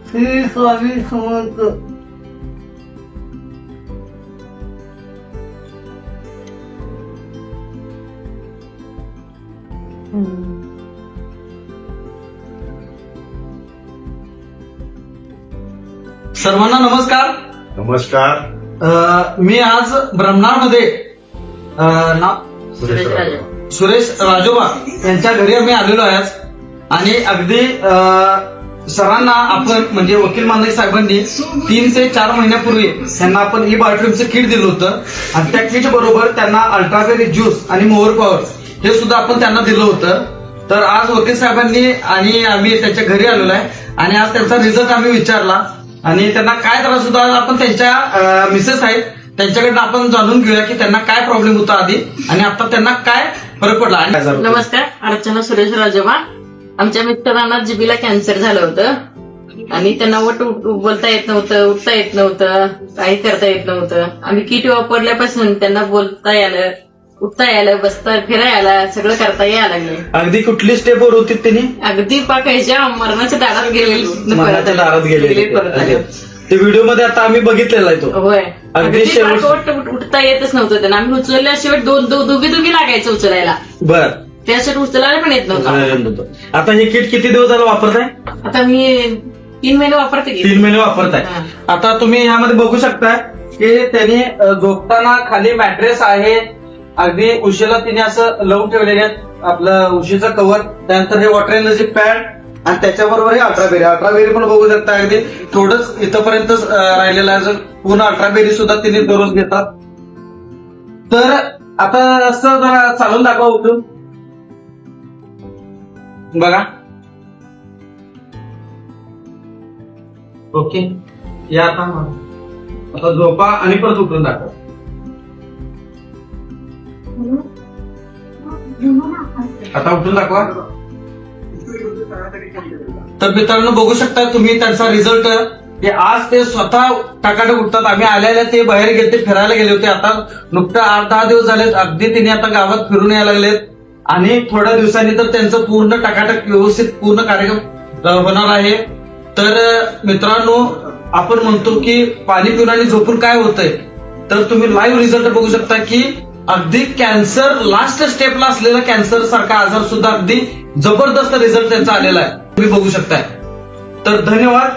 श्री स्वामी समर्थ. सर्वांना नमस्कार. नमस्कार. मी आज ब्रह्मनाळमध्ये सुरेश राजोबा यांच्या घरी आम्ही आलेलो आहे आज. आणि अगदी सरांना आपण म्हणजे वकील मांदे साहेबांनी 3 ते 4 महिन्यापूर्वी त्यांना आपण ई बायोट्रिमचं किट दिलं होतं आणि त्या किट बरोबर त्यांना अल्ट्राबेरी ज्यूस आणि मोअर पॉवर हे सुद्धा आपण त्यांना दिलं होतं. तर आज वकील साहेबांनी आणि आम्ही त्यांच्या घरी आलेलो आहे आणि आज त्यांचा रिझल्ट आम्ही विचारला आणि त्यांना काय त्रास होता आपण त्यांच्या मिसेस आहेत त्यांच्याकडनं आपण जाणून घेऊया की त्यांना काय प्रॉब्लेम होता आधी आणि आता त्यांना काय फरक पडला. नमस्कार. अर्चना सुरेश राजोबा. आमच्या मिस्टरांना जिबीला कॅन्सर झालं होतं आणि त्यांना बोलता येत नव्हतं, उठता येत नव्हतं, काही करता येत नव्हतं. आम्ही किट वापरल्यापासून त्यांना बोलता यायला, उठता यायला, बसता फिरायला यायला, सगळं करता यायला लागलं. अगदी कुठली स्टेपवर होती त्यांनी? अगदी पाकायच्या मरणाच्या दारात गेलेली. मरणाच्या दारात गेलेली. परत आले. ते व्हिडिओ मध्ये आता आम्ही बघितलेला आहे तो. होय. अगदी उठता येतच नव्हतं त्यांना. आम्ही उचलल्याशिवाय दोघी लागायचं उचलायला. बर. त्यासाठी उचलायला पण येत नव्हतं. आता हे किट किती दिवस झालं वापरताय? आता मी 3 महिने वापरते. 3 महिने वापरताय. आता तुम्ही ह्यामध्ये बघू शकताय की त्यांनी झोपताना खाली मॅट्रेस आहे, अगदी उशीला तिने असं लावून ठेवलेले आहेत आपलं उशीचं कव्हर, त्यानंतर हे वॉटर एनर्जी पॅड आणि त्याच्याबरोबर हे अल्ट्राबेरी पण बघू शकता. अगदी थोडंच इथंपर्यंत राहिलेलं आहे. पूर्ण अल्ट्राबेरी सुद्धा तिने दररोज घेतात. तर आता असं जरा चालून दाखवा उठून बघा. ओके. या आता झोपा आणि परत उठून दाखवा. आता उठून दाखवा. तर मित्रांनो बघू शकता तुम्ही त्यांचा रिझल्ट की आज ते स्वतः टाकाटक उठतात. आम्ही आलेले ते बाहेर गेले, ते फिरायला गेले होते. आता नुकतं 8-10 दिवस झालेत. अगदी तिने आता गावात फिरून यायला लागलेत आणि थोड्या दिवसांनी तर त्यांचं पूर्ण टाकाटक व्यवस्थित पूर्ण कार्यक्रम होणार आहे. तर मित्रांनो आपण म्हणतो की पाणी पिऊन आणि झोपून काय होतंय, तर तुम्ही लाईव्ह रिझल्ट बघू शकता की अगदी कॅन्सर लास्ट स्टेपला असलेला कॅन्सर सारखा आजार सुद्धा अगदी जबरदस्त रिझल्ट त्यांचा आलेला आहे. तुम्ही बघू शकताय. तर धन्यवाद.